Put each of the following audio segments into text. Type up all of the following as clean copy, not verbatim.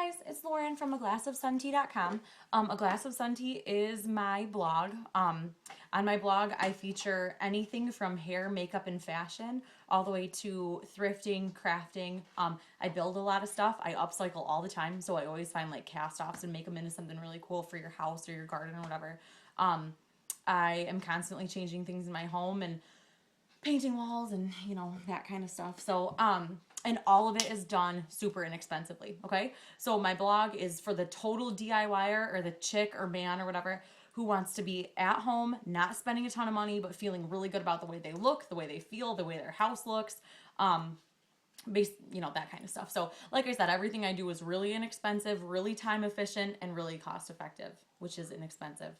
guys, it's Lauren from Aglassofsuntea.com. A Glass of Sun Tea is my blog. On my blog, I feature anything from hair, makeup, and fashion, all the way to thrifting, crafting. I build a lot of stuff. I upcycle all the time, so I always find like cast-offs and make them into something really cool for your house or your garden or whatever. I am constantly changing things in my home and painting walls and, that kind of stuff. So, and all of it is done super inexpensively, okay? So my blog is for the total DIYer or the chick or man or whatever who wants to be at home, not spending a ton of money, but feeling really good about the way they look, the way they feel, the way their house looks, that kind of stuff. So like I said, everything I do is really inexpensive, really time efficient, and really cost effective, which is inexpensive.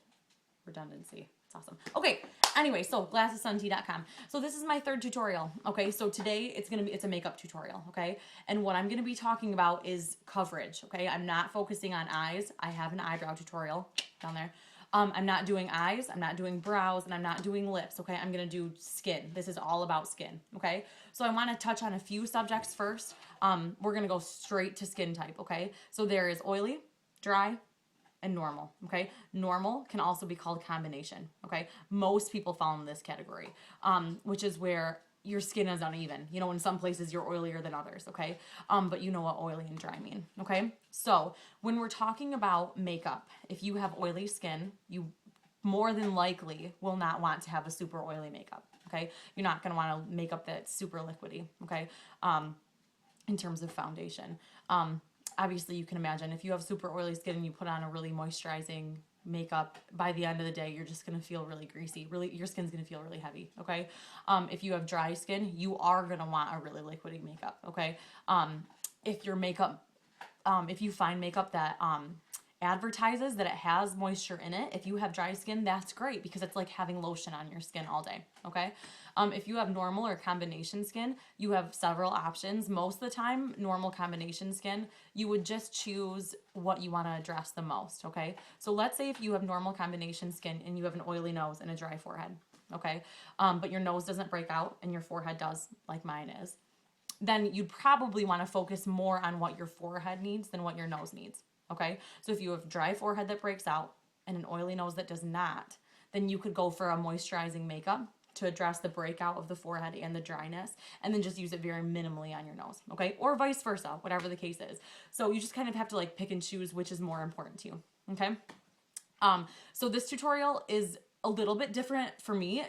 Redundancy. It's awesome. Okay. Anyway, so Aglassofsuntea.com. So this is my third tutorial. Okay. So today it's a makeup tutorial. Okay. And what I'm going to be talking about is coverage. Okay. I'm not focusing on eyes. I have an eyebrow tutorial down there. I'm not doing eyes. I'm not doing brows, and I'm not doing lips. Okay. I'm going to do skin. This is all about skin. Okay. So I want to touch on a few subjects first. We're going to go straight to skin type. Okay. So there is oily, dry, and normal, okay? Normal can also be called combination, okay? Most people fall in this category, which is where your skin is uneven. In some places you're oilier than others, okay? But you know what oily and dry mean, okay? So when we're talking about makeup, if you have oily skin, you more than likely will not want to have a super oily makeup, okay? You're not gonna want a makeup that's super liquidy, okay? In terms of foundation. Obviously, you can imagine if you have super oily skin and you put on a really moisturizing makeup, by the end of the day, you're just going to feel really greasy. Your skin's going to feel really heavy, okay? If you have dry skin, you are going to want a really liquidy makeup, okay? If your makeup, if you find makeup that advertises that it has moisture in it, if you have dry skin, that's great because it's like having lotion on your skin all day, okay? If you have normal or combination skin, you have several options. Most of the time, normal combination skin, you would just choose what you want to address the most, okay? So let's say if you have normal combination skin and you have an oily nose and a dry forehead, okay? But your nose doesn't break out and your forehead does, like mine is, then you'd probably want to focus more on what your forehead needs than what your nose needs, okay? So if you have dry forehead that breaks out and an oily nose that does not, then you could go for a moisturizing makeup to address the breakout of the forehead and the dryness, and then just use it very minimally on your nose, okay? Or vice versa, whatever the case is. So you just kind of have to like pick and choose which is more important to you, okay? So this tutorial is a little bit different for me.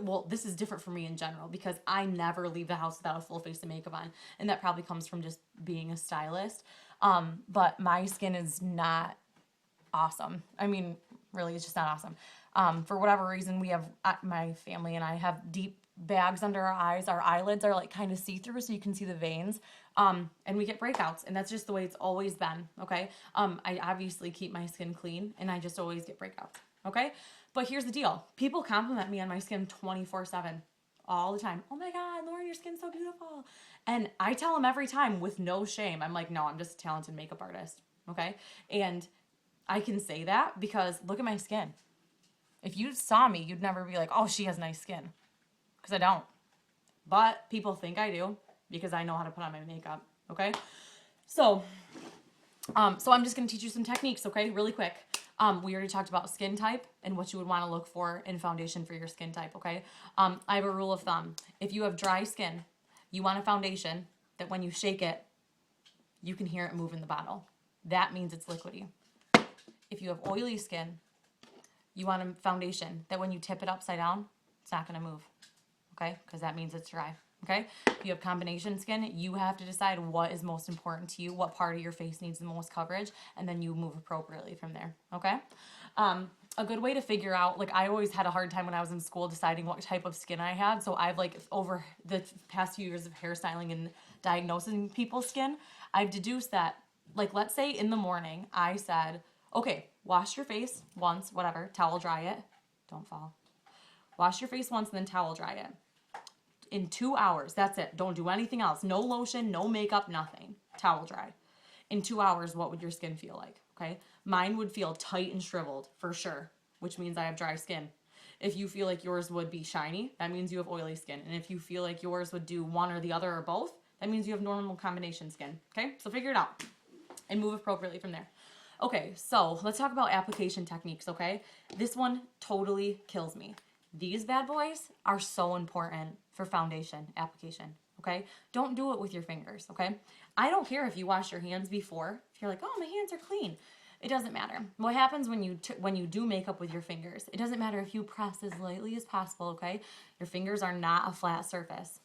Well, this is different for me in general because I never leave the house without a full face of makeup on, and that probably comes from just being a stylist. But my skin is not awesome. I mean, really, it's just not awesome. For whatever reason, we have, my family and I have deep bags under our eyes. Our eyelids are like kind of see-through so you can see the veins. And we get breakouts, and that's just the way it's always been, okay? I obviously keep my skin clean, and I just always get breakouts, okay? But here's the deal. People compliment me on my skin 24/7, all the time. Oh my God, Lauren, your skin's so beautiful. And I tell them every time with no shame. I'm like, no, I'm just a talented makeup artist, okay? And I can say that because look at my skin. If you saw me, you'd never be like, oh, she has nice skin. Because I don't. But people think I do because I know how to put on my makeup, okay? So I'm just going to teach you some techniques, okay, really quick. We already talked about skin type and what you would want to look for in foundation for your skin type, okay? I have a rule of thumb. If you have dry skin, you want a foundation that when you shake it, you can hear it move in the bottle. That means it's liquidy. If you have oily skin, you want a foundation that when you tip it upside down, it's not going to move, okay? Because that means it's dry, okay? If you have combination skin, you have to decide what is most important to you, what part of your face needs the most coverage, and then you move appropriately from there, okay? A good way to figure out, like I always had a hard time when I was in school deciding what type of skin I had, so I've like over the past few years of hairstyling and diagnosing people's skin, I've deduced that, like let's say in the morning, I said, okay, wash your face once, whatever, towel dry it. Don't fall. Wash your face once and then towel dry it. In 2 hours, that's it. Don't do anything else. No lotion, no makeup, nothing. Towel dry. In 2 hours, what would your skin feel like? Okay? Mine would feel tight and shriveled, for sure, which means I have dry skin. If you feel like yours would be shiny, that means you have oily skin. And if you feel like yours would do one or the other or both, that means you have normal combination skin. Okay? So figure it out. and move appropriately from there. Okay, so let's talk about application techniques, okay? This one totally kills me. These bad boys are so important for foundation application, okay? Don't do it with your fingers, okay? I don't care if you wash your hands before. If you're like, oh, my hands are clean. It doesn't matter. What happens when you do makeup with your fingers? It doesn't matter if you press as lightly as possible, okay? Your fingers are not a flat surface.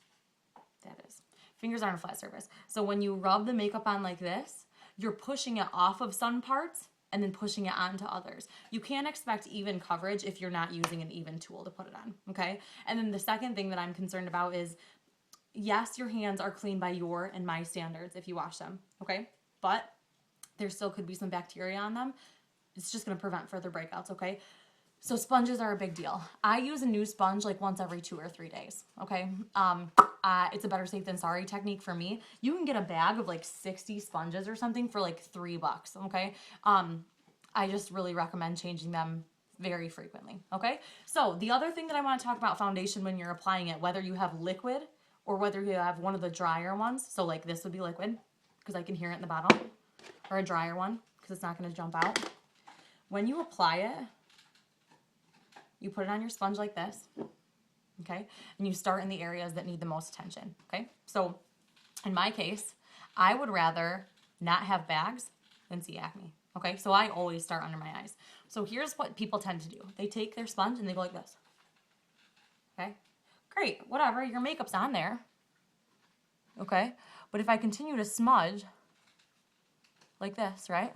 That is. Fingers aren't a flat surface. So when you rub the makeup on like this, you're pushing it off of some parts and then pushing it onto others. You can't expect even coverage if you're not using an even tool to put it on, okay? And then the second thing that I'm concerned about is, yes, your hands are clean by your and my standards if you wash them, okay? But there still could be some bacteria on them. It's just going to prevent further breakouts, okay? So sponges are a big deal. I use a new sponge like once every 2 or 3 days, okay? It's a better safe than sorry technique for me. You can get a bag of like 60 sponges or something for like $3, okay? I just really recommend changing them very frequently, okay? So the other thing that I want to talk about foundation when you're applying it, whether you have liquid or whether you have one of the drier ones, so like this would be liquid because I can hear it in the bottle, or a drier one because it's not going to jump out. When you apply it, you put it on your sponge like this, okay? And you start in the areas that need the most attention, okay? So in my case, I would rather not have bags than see acne, okay? So I always start under my eyes. So here's what people tend to do. They take their sponge and they go like this, okay? Great, whatever, your makeup's on there, okay? But if I continue to smudge like this, right?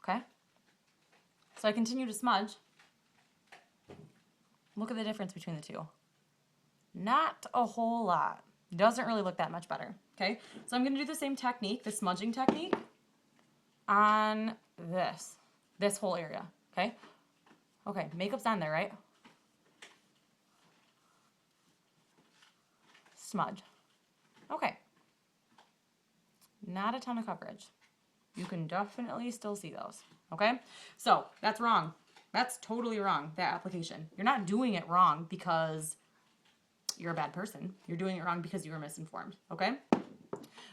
Okay? So I continue to smudge. Look at the difference between the two. Not a whole lot. Doesn't really look that much better, okay? So I'm gonna do the same technique, the smudging technique, on this whole area, okay? Okay, makeup's on there, right? Smudge. Okay. Not a ton of coverage. You can definitely still see those, okay? So that's wrong. That's totally wrong, that application. You're not doing it wrong because you're a bad person. You're doing it wrong because you were misinformed, okay?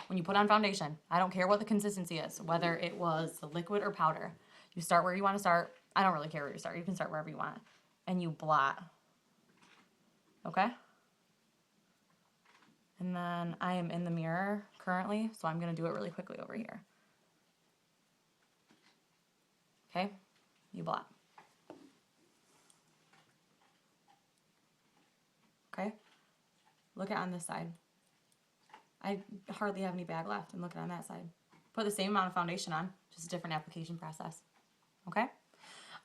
When you put on foundation, I don't care what the consistency is, whether it was the liquid or powder. You start where you want to start. I don't really care where you start. You can start wherever you want. And you blot, okay? And then I am in the mirror currently, so I'm going to do it really quickly over here. Okay? You blot. Okay? Look at on this side. I hardly have any bag left, and look at on that side. Put the same amount of foundation on, just a different application process. Okay?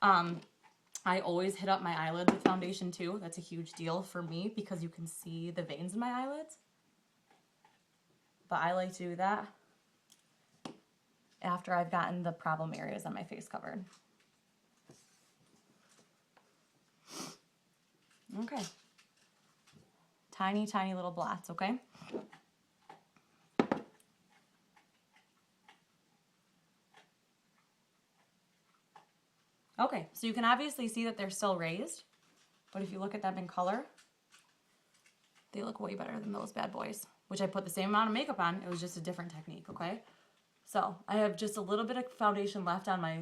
I always hit up my eyelids with foundation too. That's a huge deal for me because you can see the veins in my eyelids. But I like to do that after I've gotten the problem areas on my face covered. Okay. Tiny, tiny little blots, okay? Okay, so you can obviously see that they're still raised, but if you look at them in color, they look way better than those bad boys, which I put the same amount of makeup on. It was just a different technique, okay? So I have just a little bit of foundation left on my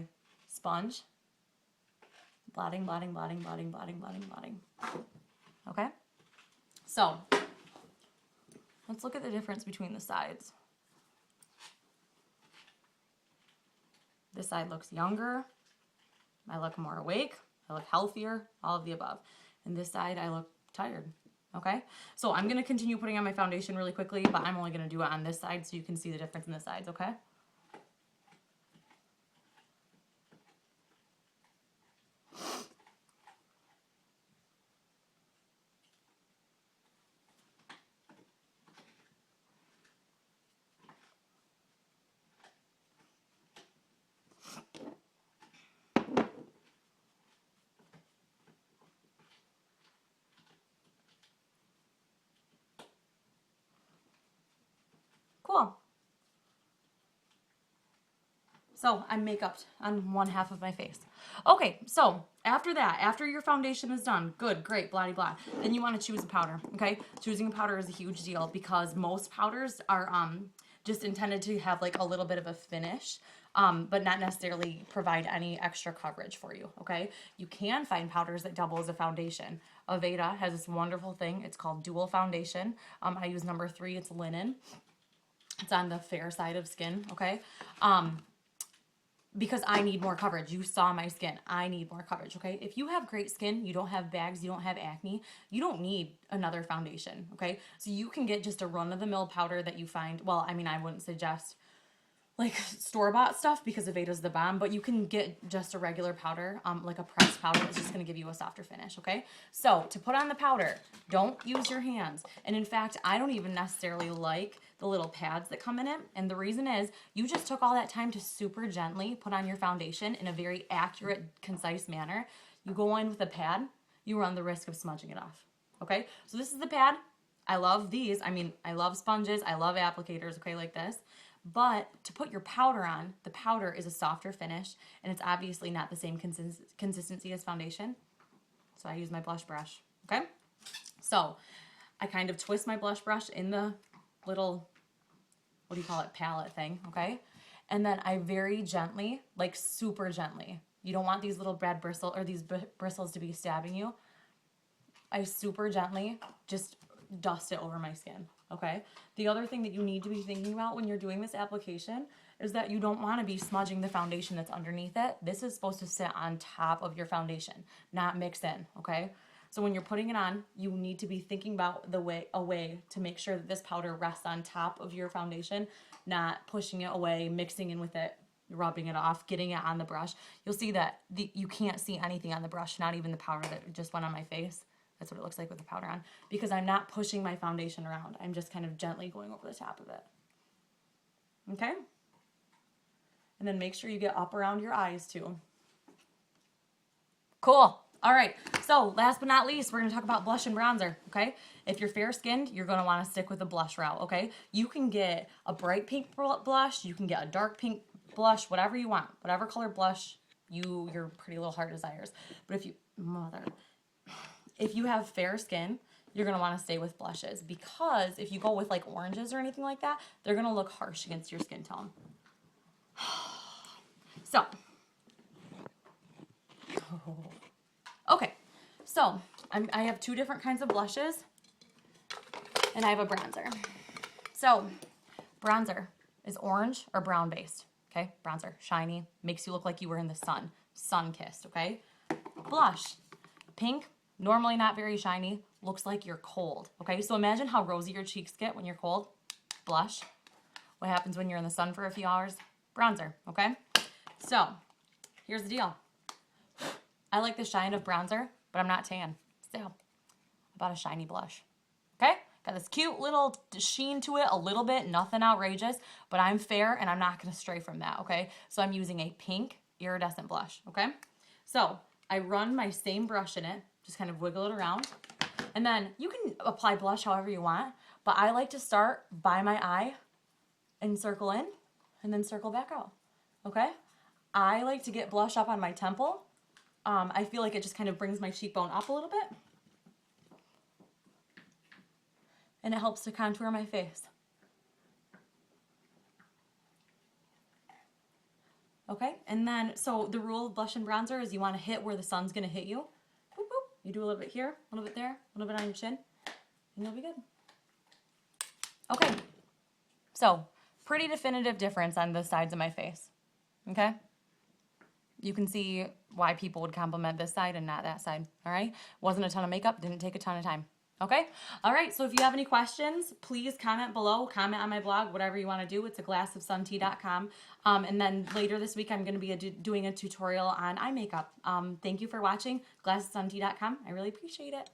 sponge. Blotting, blotting, blotting, blotting, blotting, blotting, blotting. Okay? So let's look at the difference between the sides. This side looks younger. I look more awake. I look healthier, all of the above. And this side, I look tired. Okay? So I'm going to continue putting on my foundation really quickly, but I'm only going to do it on this side so you can see the difference in the sides, okay? Cool. So I'm makeuped on one half of my face. Okay, so after that, after your foundation is done, good, great, blah, blah, blah, then you want to choose a powder, okay? Choosing a powder is a huge deal because most powders are just intended to have like a little bit of a finish, but not necessarily provide any extra coverage for you, okay? You can find powders that double as a foundation. Aveda has this wonderful thing. It's called Dual Foundation. I use number 3. It's linen. It's on the fair side of skin, okay? Because I need more coverage. You saw my skin. I need more coverage, okay? If you have great skin, you don't have bags, you don't have acne, you don't need another foundation, okay? So you can get just a run-of-the-mill powder that you find. Well, I mean, I wouldn't suggest like store-bought stuff because Aveda's the bomb, but you can get just a regular powder, like a pressed powder that's just going to give you a softer finish, okay? So to put on the powder, don't use your hands. And in fact, I don't even necessarily like the little pads that come in it. And the reason is you just took all that time to super gently put on your foundation in a very accurate, concise manner. You go in with a pad, you run the risk of smudging it off, okay? So this is the pad. I love these. I mean, I love sponges. I love applicators, okay, like this. But to put your powder on, the powder is a softer finish, and it's obviously not the same consistency as foundation. So I use my blush brush, okay? So I kind of twist my blush brush in the little, what do you call it, palette thing, okay? And then I very gently, like super gently, you don't want these little red bristles or these bristles to be stabbing you. I super gently just dust it over my skin, okay? The other thing that you need to be thinking about when you're doing this application is that you don't want to be smudging the foundation that's underneath it. This is supposed to sit on top of your foundation, not mix in, okay? So when you're putting it on, you need to be thinking about a way to make sure that this powder rests on top of your foundation, not pushing it away, mixing in with it, rubbing it off, getting it on the brush. You'll see that you can't see anything on the brush, not even the powder that just went on my face. That's what it looks like with the powder on, because I'm not pushing my foundation around. I'm just kind of gently going over the top of it. Okay? And then make sure you get up around your eyes too. Cool. All right. So last but not least, we're going to talk about blush and bronzer. Okay? If you're fair skinned, you're going to want to stick with the blush route. Okay? You can get a bright pink blush. You can get a dark pink blush, whatever you want, whatever color blush your pretty little heart desires. But if you have fair skin, you're going to want to stay with blushes, because if you go with like oranges or anything like that, they're going to look harsh against your skin tone. So, okay, so I have 2 different kinds of blushes, and I have a bronzer. So, bronzer is orange or brown based, okay? Bronzer, shiny, makes you look like you were in the sun, sun-kissed, okay? Blush, pink, normally not very shiny, looks like you're cold, okay? So imagine how rosy your cheeks get when you're cold. Blush. What happens when you're in the sun for a few hours? Bronzer, okay? So, here's the deal. I like the shine of bronzer, but I'm not tan. Still, how about a shiny blush, okay? Got this cute little sheen to it, a little bit, nothing outrageous, but I'm fair and I'm not gonna stray from that, okay? So I'm using a pink iridescent blush, okay? So, I run my same brush in it, just kind of wiggle it around. And then you can apply blush however you want, but I like to start by my eye and circle in and then circle back out, okay? I like to get blush up on my temple. I feel like it just kind of brings my cheekbone up a little bit. And it helps to contour my face. Okay, and then, so the rule of blush and bronzer is you want to hit where the sun's going to hit you. Boop, boop. You do a little bit here, a little bit there, a little bit on your chin, and you'll be good. Okay, so pretty definitive difference on the sides of my face, okay? You can see why people would compliment this side and not that side, all right? Wasn't a ton of makeup, didn't take a ton of time. Okay? All right, so if you have any questions, please comment below, comment on my blog, whatever you want to do. It's Aglassofsuntea.com. And then later this week, I'm going to be doing a tutorial on eye makeup. Thank you for watching, Aglassofsuntea.com. I really appreciate it.